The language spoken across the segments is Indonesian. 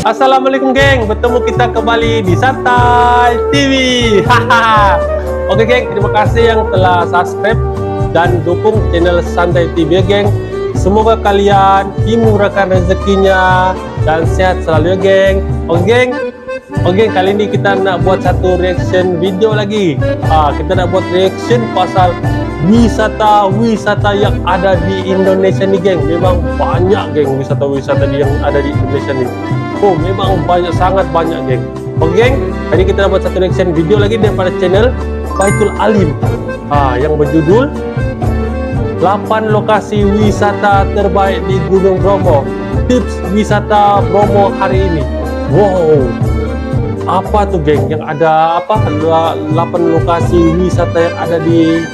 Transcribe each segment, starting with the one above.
Assalamualaikum geng, bertemu kita kembali di Santai TV. Oke geng, terima kasih yang telah subscribe dan dukung channel Santai TV ya geng. Semoga kalian dimurahkan rezekinya dan sehat selalu ya geng. Oke, kali ini kita nak buat satu reaction video lagi. Kita nak buat reaction pasal wisata yang ada di Indonesia nih geng. Memang banyak geng wisata yang ada di Indonesia nih. Oh, memang banyak, sangat banyak geng. Oke geng, hari ini kita nak buat satu reaction video lagi daripada channel Baitul Alim, yang berjudul 8 lokasi wisata terbaik di Gunung Bromo, tips wisata Bromo hari ini. Wow, apa tuh geng yang ada, 8 lokasi wisata yang ada di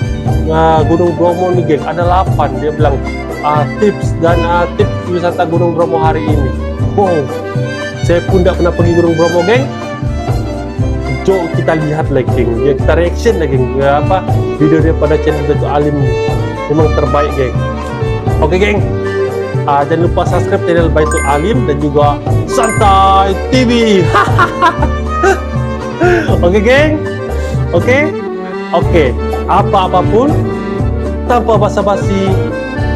Gunung Bromo nih geng. Ada 8, dia bilang tips wisata Gunung Bromo hari ini. Wow, saya pun tidak pernah pergi Gunung Bromo geng. Jom kita lihat lagi geng, ya, kita reaction lagi geng, video daripada channel Baitul Alim memang terbaik geng. Oke geng, jangan lupa subscribe channel Baitul Alim dan juga Santai TV. Oke geng, oke, apapun tanpa basa-basi,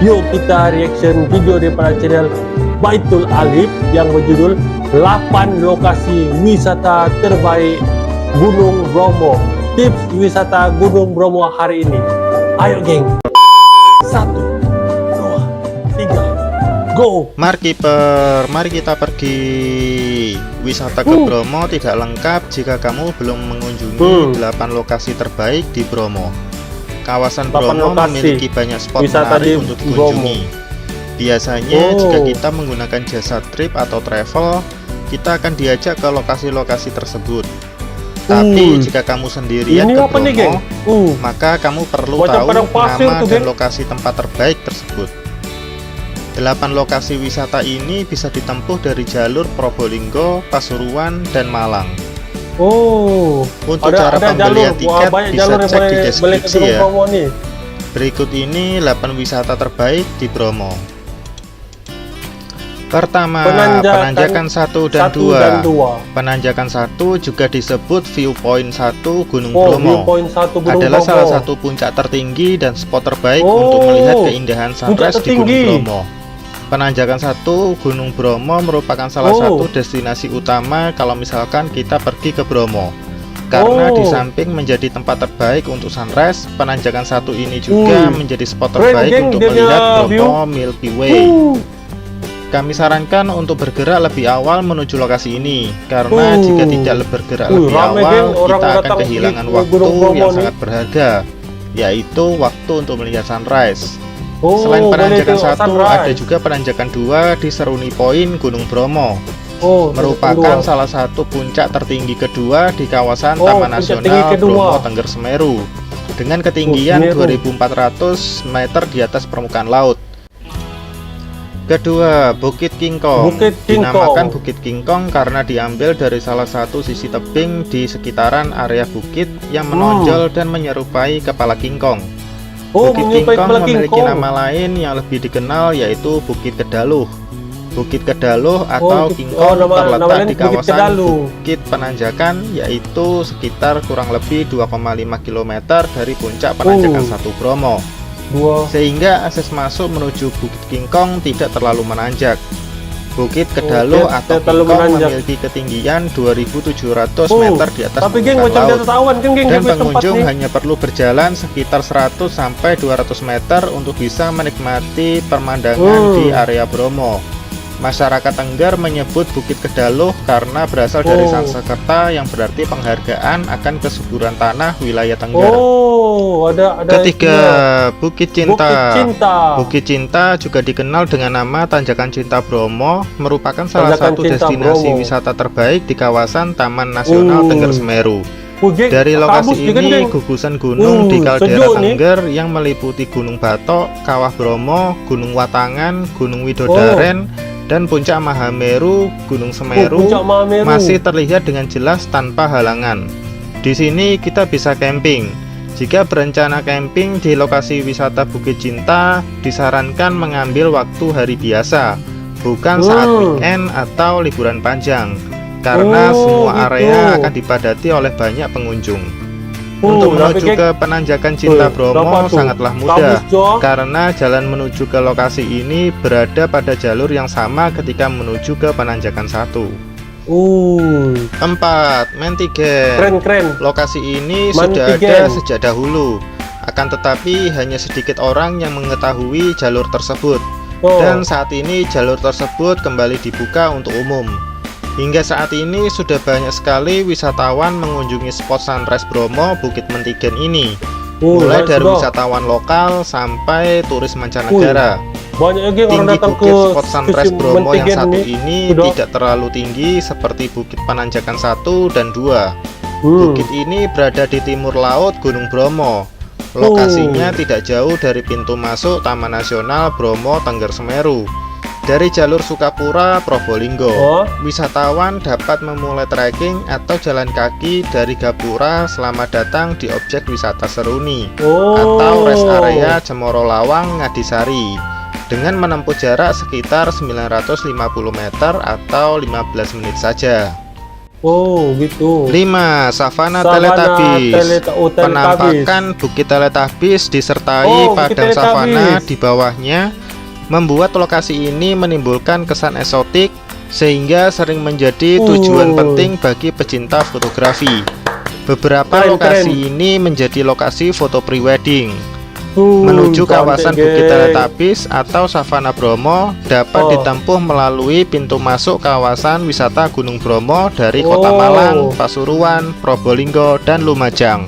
yuk kita reaction video daripada channel Baitul Alim yang berjudul 8 lokasi wisata terbaik Gunung Bromo, tips wisata Gunung Bromo hari ini. Ayo geng, 1, 2, 3, go. Mari kita pergi wisata ke Bromo. Tidak lengkap jika kamu belum mengunjungi 8 lokasi terbaik di Bromo. Kawasan Bromo memiliki banyak spot menarik untuk dikunjungi. Biasanya jika kita menggunakan jasa trip atau travel, kita akan diajak ke lokasi-lokasi tersebut. Tapi jika kamu sendirian ke Bromo, maka kamu perlu tahu nama dan lokasi tempat terbaik tersebut. 8 lokasi wisata ini bisa ditempuh dari jalur Probolinggo, Pasuruan, dan Malang. Untuk cara pembelian tiket bisa cek di deskripsi ya. Berikut ini 8 wisata terbaik di Bromo. Pertama, Penanjakan 1 dan 2. Penanjakan 1 juga disebut Viewpoint 1 Gunung Bromo. Adalah salah satu puncak tertinggi dan spot terbaik untuk melihat keindahan sunrise di Gunung Bromo. Penanjakan 1 Gunung Bromo merupakan salah satu destinasi utama kalau misalkan kita pergi ke Bromo. Karena di samping menjadi tempat terbaik untuk sunrise, Penanjakan 1 ini juga menjadi spot terbaik untuk melihat Bromo Milky Way. Kami sarankan untuk bergerak lebih awal menuju lokasi ini, karena jika tidak bergerak lebih awal, kita akan kehilangan waktu yang sangat berharga, yaitu waktu untuk melihat sunrise. Selain Penanjakan 1, ada juga Penanjakan 2 di Seruni Point Gunung Bromo. Merupakan salah satu puncak tertinggi kedua di kawasan Taman Nasional Bromo Tengger Semeru, dengan ketinggian 2.400 meter di atas permukaan laut. Kedua, Bukit Kingkong. Dinamakan Bukit Kingkong karena diambil dari salah satu sisi tebing di sekitaran area bukit yang menonjol dan menyerupai kepala kingkong. Bukit Kingkong memiliki nama lain yang lebih dikenal, yaitu Bukit Kedaluh. Bukit Kedaluh atau Kingkong terletak di kawasan Bukit Penanjakan, yaitu sekitar kurang lebih 2,5 km dari puncak Penanjakan 1 Bromo. Sehingga akses masuk menuju Bukit Kingkong tidak terlalu menanjak. Bukit Kedaluh atau Kingkong memiliki ketinggian 2.700 meter di atas permukaan laut, dan pengunjung hanya perlu berjalan sekitar 100-200 meter untuk bisa menikmati pemandangan di area Bromo. Masyarakat Tengger menyebut Bukit Kedaluh karena berasal dari Sanskerta yang berarti penghargaan akan kesuburan tanah wilayah Tengger. Ketiga, Bukit Cinta. Bukit Cinta juga dikenal dengan nama Tanjakan Cinta Bromo, merupakan salah satu destinasi wisata terbaik di kawasan Taman Nasional Tengger Semeru. Dari lokasi ini, gugusan gunung di kaldera Tengger yang meliputi Gunung Batok, Kawah Bromo, Gunung Watangan, Gunung Widodaren, dan puncak Mahameru, Gunung Semeru masih terlihat dengan jelas tanpa halangan. Di sini kita bisa camping. Jika berencana camping di lokasi wisata Bukit Cinta, disarankan mengambil waktu hari biasa, bukan saat weekend atau liburan panjang, karena semua area akan dipadati oleh banyak pengunjung. Untuk menuju ke penanjakan Cinta Bromo sangatlah mudah, karena jalan menuju ke lokasi ini berada pada jalur yang sama ketika menuju ke penanjakan 1. 4. Mentigen. Keren. Lokasi ini sudah ada sejak dahulu, akan tetapi hanya sedikit orang yang mengetahui jalur tersebut. Dan saat ini jalur tersebut kembali dibuka untuk umum. Hingga saat ini sudah banyak sekali wisatawan mengunjungi spot Sunrise Bromo Bukit Mentigen ini, mulai dari wisatawan lokal sampai turis mancanegara. Tinggi bukit spot Sunrise Bromo yang satu ini tidak terlalu tinggi seperti Bukit Penanjakan 1 dan 2. Bukit ini berada di timur laut Gunung Bromo. Lokasinya tidak jauh dari pintu masuk Taman Nasional Bromo Tengger Semeru. Dari jalur Sukapura, Probolinggo, wisatawan dapat memulai trekking atau jalan kaki dari Gapura selamat datang di objek wisata Seruni atau rest area Cemoro Lawang Ngadisari dengan menempuh jarak sekitar 950 meter atau 15 menit saja. Gitu. 5. Savana Teletubbies. Penampakan Bukit Teletubbies disertai padang savana di bawahnya membuat lokasi ini menimbulkan kesan eksotik, sehingga sering menjadi tujuan penting bagi pecinta fotografi. Beberapa lokasi ini menjadi lokasi foto prewedding. Menuju kawasan Bukit Teletubbies atau Savana Bromo dapat ditempuh melalui pintu masuk kawasan wisata Gunung Bromo dari Kota Malang, Pasuruan, Probolinggo, dan Lumajang.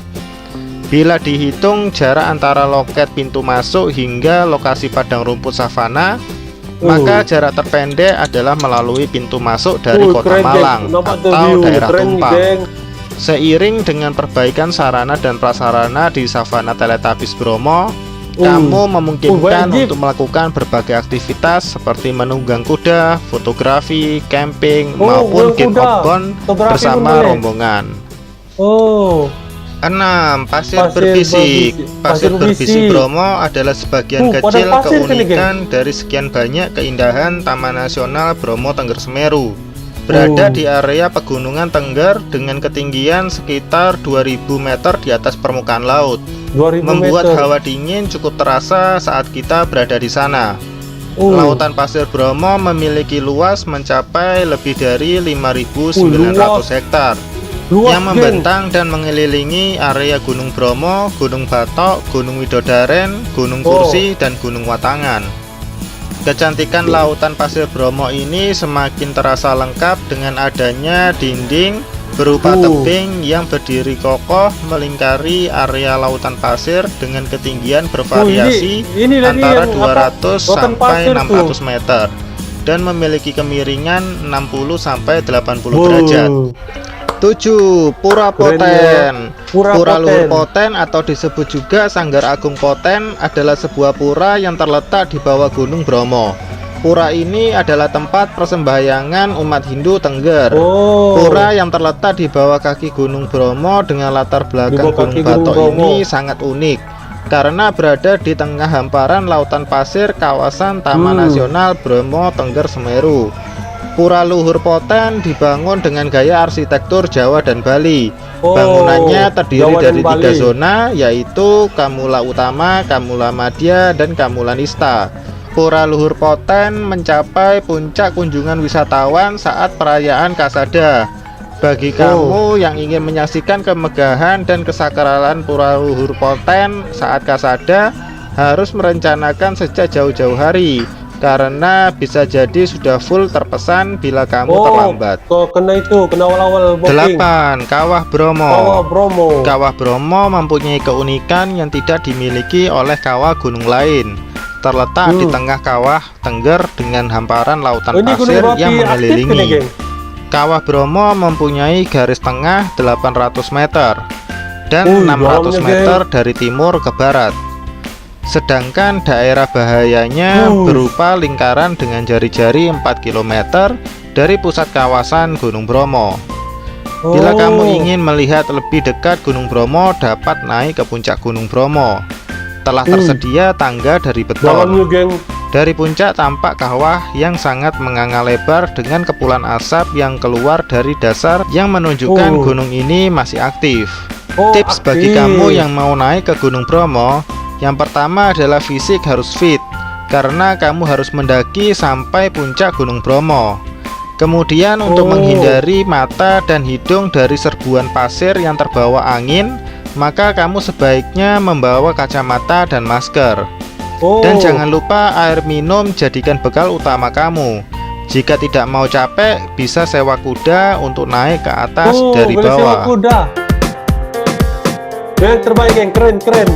Bila dihitung jarak antara loket pintu masuk hingga lokasi padang rumput savana, maka jarak terpendek adalah melalui pintu masuk dari Kota Malang atau daerah Tumpang. Seiring dengan perbaikan sarana dan prasarana di Savana Teletubbies Bromo, kamu memungkinkan untuk melakukan berbagai aktivitas seperti menunggang kuda, fotografi, camping, maupun game outbound bersama rombongan. 6. Pasir berbisik. Pasir berbisik Bromo adalah sebagian kecil keunikan dari sekian banyak keindahan Taman Nasional Bromo Tengger Semeru. Berada di area pegunungan Tengger dengan ketinggian sekitar 2000 meter di atas permukaan laut, membuat hawa dingin cukup terasa saat kita berada di sana. Lautan pasir Bromo memiliki luas mencapai lebih dari 5.900 hektar. Yang membentang dan mengelilingi area Gunung Bromo, Gunung Batok, Gunung Widodaren, Gunung Kursi, dan Gunung Watangan. Kecantikan lautan pasir Bromo ini semakin terasa lengkap dengan adanya dinding berupa tebing yang berdiri kokoh melingkari area lautan pasir dengan ketinggian bervariasi antara 200 sampai 600 meter dan memiliki kemiringan 60 sampai 80 derajat. 7. Pura Poten. Pura Luhur Poten atau disebut juga Sanggar Agung Poten adalah sebuah pura yang terletak di bawah Gunung Bromo. Pura ini adalah tempat persembahyangan umat Hindu Tengger. Pura yang terletak di bawah kaki Gunung Bromo dengan latar belakang Gunung Batok ini sangat unik karena berada di tengah hamparan lautan pasir kawasan Taman Nasional Bromo Tengger Semeru. Pura Luhur Poten dibangun dengan gaya arsitektur Jawa dan Bali. Bangunannya terdiri dari 3 zona, yaitu Kamula Utama, Kamula Madya, dan Kamula Nista. Pura Luhur Poten mencapai puncak kunjungan wisatawan saat perayaan Kasada. Bagi kamu yang ingin menyaksikan kemegahan dan kesakralan Pura Luhur Poten saat Kasada, harus merencanakan sejak jauh-jauh hari, karena bisa jadi sudah full terpesan bila kamu terlambat. Kena awal-awal booking. 8. Kawah Bromo. Kawah Bromo mempunyai keunikan yang tidak dimiliki oleh kawah gunung lain. Terletak di tengah kawah Tengger dengan hamparan lautan pasir yang mengelilingi. Kawah Bromo mempunyai garis tengah 800 meter dan 600 meter dari timur ke barat. Sedangkan daerah bahayanya berupa lingkaran dengan jari-jari 4 km dari pusat kawasan Gunung Bromo. Bila kamu ingin melihat lebih dekat Gunung Bromo, dapat naik ke puncak Gunung Bromo. Telah tersedia tangga dari beton. Dari puncak tampak kawah yang sangat menganga lebar dengan kepulan asap yang keluar dari dasar yang menunjukkan gunung ini masih aktif. Tips bagi kamu yang mau naik ke Gunung Bromo, yang pertama adalah fisik harus fit, karena kamu harus mendaki sampai puncak Gunung Bromo. Kemudian untuk menghindari mata dan hidung dari serbuan pasir yang terbawa angin, maka kamu sebaiknya membawa kacamata dan masker. Dan jangan lupa air minum jadikan bekal utama kamu. Jika tidak mau capek, bisa sewa kuda untuk naik ke atas dari bawah. Sewa kuda. Yang terbaik, geng, keren.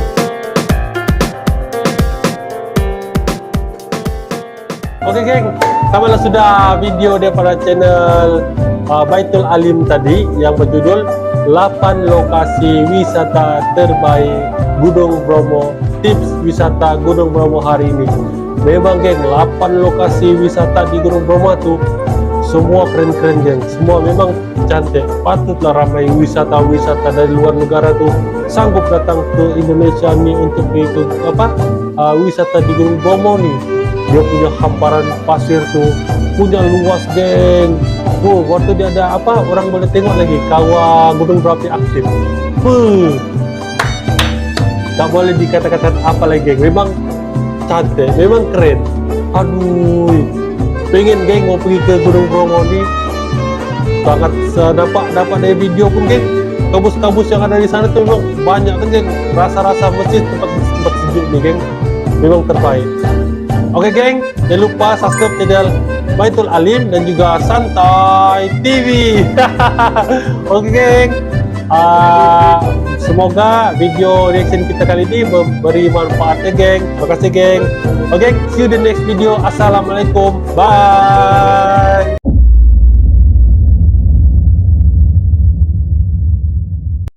Oke, geng, tamatlah sudah video daripada channel Baitul Alim tadi yang berjudul 8 lokasi wisata terbaik Gunung Bromo, tips wisata Gunung Bromo hari ini. Memang, geng, 8 lokasi wisata di Gunung Bromo tuh semua keren-keren, geng. Semua memang cantik. Patutlah ramai wisata-wisata dari luar negara tuh sanggup datang ke Indonesia nih untuk ikut wisata di Gunung Bromo nih. Dia punya hamparan pasir tuh, punya luas, geng. Waktu dia ada orang boleh tengok lagi kawah gunung berapi aktif. Tak boleh dikatakan apa lagi, geng. Memang cantik, memang keren. Aduh, pengen, geng, mau pergi ke Gunung Bromo nih. Sangat dapat dari video pun, geng. Kabus-kabus yang ada di sana tuh memang banyak kan, geng. Rasa-rasa masjid tempat sejuk nih, geng. Memang terbaik. Oke, geng, jangan lupa subscribe channel Baitul Alim dan juga Santai TV. Oke, geng. Semoga video reaction kita kali ini memberi manfaat, ya, geng. Terima kasih, geng. Oke, see you di next video. Assalamualaikum. Bye.